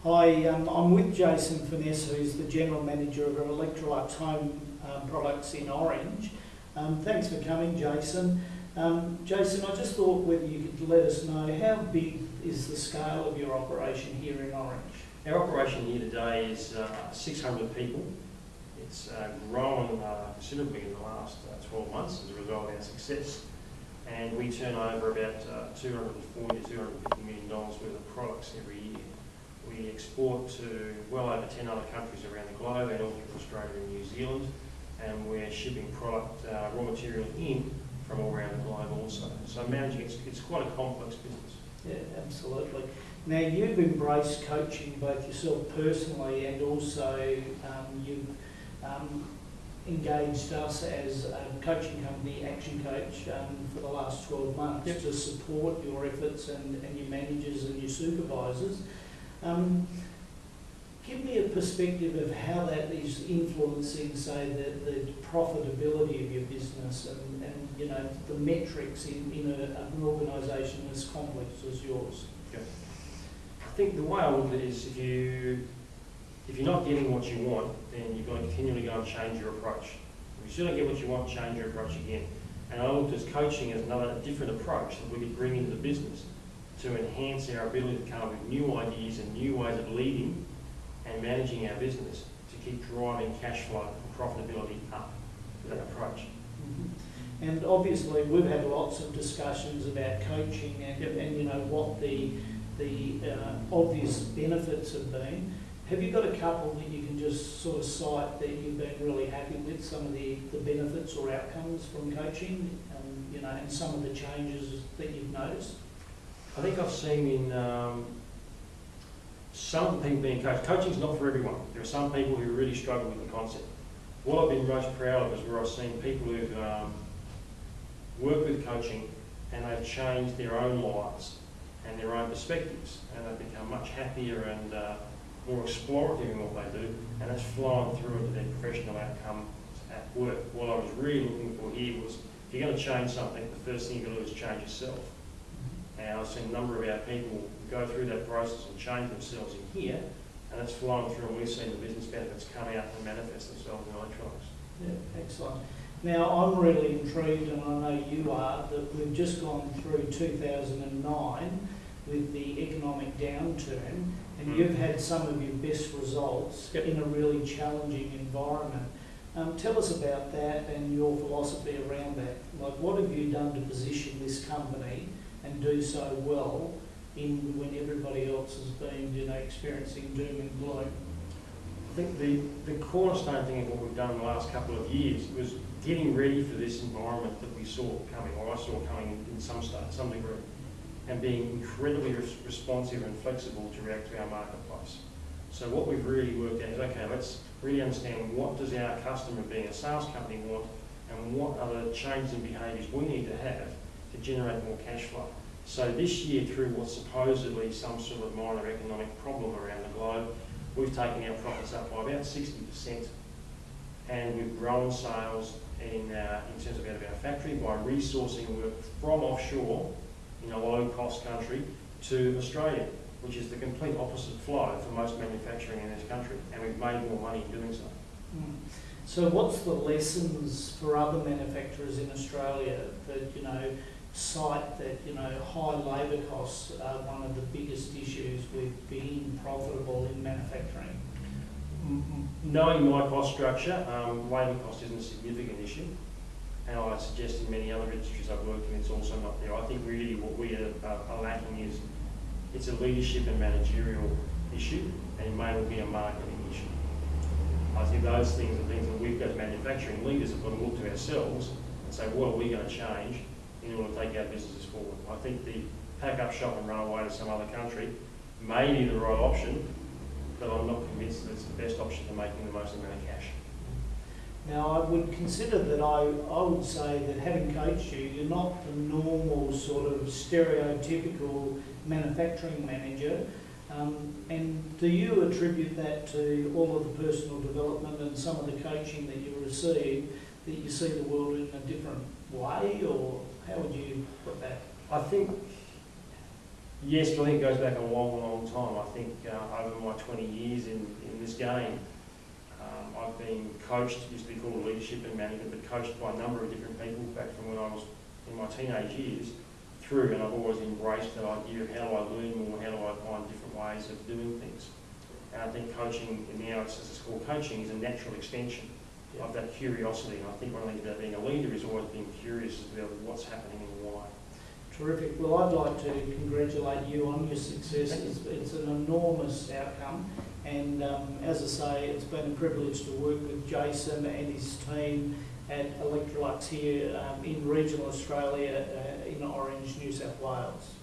Hi, I'm with Jason Furness, who's the General Manager of Electrolux Home Products in Orange. Thanks for coming, Jason. Jason, I just thought whether you could let us know how big is the scale of your operation here in Orange? Our operation here today is 600 people. It's grown considerably in the last 12 months as a result of our success. And we turn over about $240 to $250 million worth of products every year. We export to well over 10 other countries around the globe and all through Australia and New Zealand. And we're shipping product, raw material in from all around the globe also. So managing it's quite a complex business. Yeah, absolutely. Now you've embraced coaching both yourself personally and also you've engaged us as a coaching company, Action Coach, for the last 12 months to support your efforts and your managers and your supervisors. Give me a perspective of how that is influencing, say, the profitability of your business and you know, the metrics in an organisation as complex as yours. Okay. I think the way I look at it is if you're not getting what you want, then you've got to continually go and change your approach. If you still don't get what you want, change your approach again. And I looked at coaching as another different approach that we could bring into the business to enhance our ability to come up with new ideas and new ways of leading and managing our business to keep driving cash flow and profitability up with that approach. Mm-hmm. And obviously we've had lots of discussions about coaching and you know what the obvious benefits have been. Have you got a couple that you can just sort of cite that you've been really happy with, some of the benefits or outcomes from coaching, you know, and some of the changes that you've noticed? I think I've seen in some of the people being coached, coaching's not for everyone. There are some people who really struggle with the concept. What I've been most proud of is where I've seen people who've worked with coaching and they've changed their own lives and their own perspectives, and they've become much happier and more explorative in what they do, and that's flown through into their professional outcomes at work. What I was really looking for here was, if you're going to change something, the first thing you've got to do is change yourself. And I've seen a number of our people go through that process and change themselves in here, and it's flown through, and we've seen the business benefits come out and manifest themselves in Electrolux. Yeah, excellent. Now, I'm really intrigued, and I know you are, that we've just gone through 2009 with the economic downturn, and you've had some of your best results in a really challenging environment. Tell us about that and your philosophy around that. Like, what have you done to position this company and do so well when everybody else has been, you know, experiencing doom and gloom? I think the cornerstone thing of what we've done in the last couple of years was getting ready for this environment that we saw coming, or I saw coming in some degree, and being incredibly responsive and flexible to react to our marketplace. So what we've really worked out is, okay, let's really understand what does our customer, being a sales company, want, and what other changes in behaviours we need to have to generate more cash flow. So this year, through what's supposedly some sort of minor economic problem around the globe, we've taken our profits up by about 60%, and we've grown sales in terms of out of our factory by resourcing work from offshore in a low-cost country to Australia, which is the complete opposite flow for most manufacturing in this country, and we've made more money in doing so. So what's the lessons for other manufacturers in Australia that, you know, cite that, you know, high labour costs are one of the biggest issues with being profitable in manufacturing? Knowing my cost structure, labour cost isn't a significant issue, and I suggest in many other industries I've worked in it's also not there. I think really what we are lacking is it's a leadership and managerial issue, and it may well be a marketing issue. I think those things are things that we've got as manufacturing leaders have got to look to ourselves and say, what are we going to change in order to take our businesses forward? I think the pack up shop and run away to some other country may be the right option, but I'm not convinced that it's the best option for making the most amount of cash. Now, I would consider that I would say that having coached you, you're not the normal sort of stereotypical manufacturing manager. And do you attribute that to all of the personal development and some of the coaching that you receive, that you see the world in a different way, or how would you put that? I think Yes, but I think it goes back a long, long time. I think over my 20 years in this game, I've been coached, used to be called leadership and management, but coached by a number of different people back from when I was in my teenage years through, and I've always embraced that idea of how do I learn more, how do I find different ways of doing things. And I think coaching, and now it's called coaching, is a natural extension of that curiosity. And I think one of the things about being a leader is always being curious about what's happening and why. Terrific. Well, I'd like to congratulate you on your success. It's an enormous outcome, and as I say, it's been a privilege to work with Jason and his team at Electrolux here in regional Australia in Orange, New South Wales.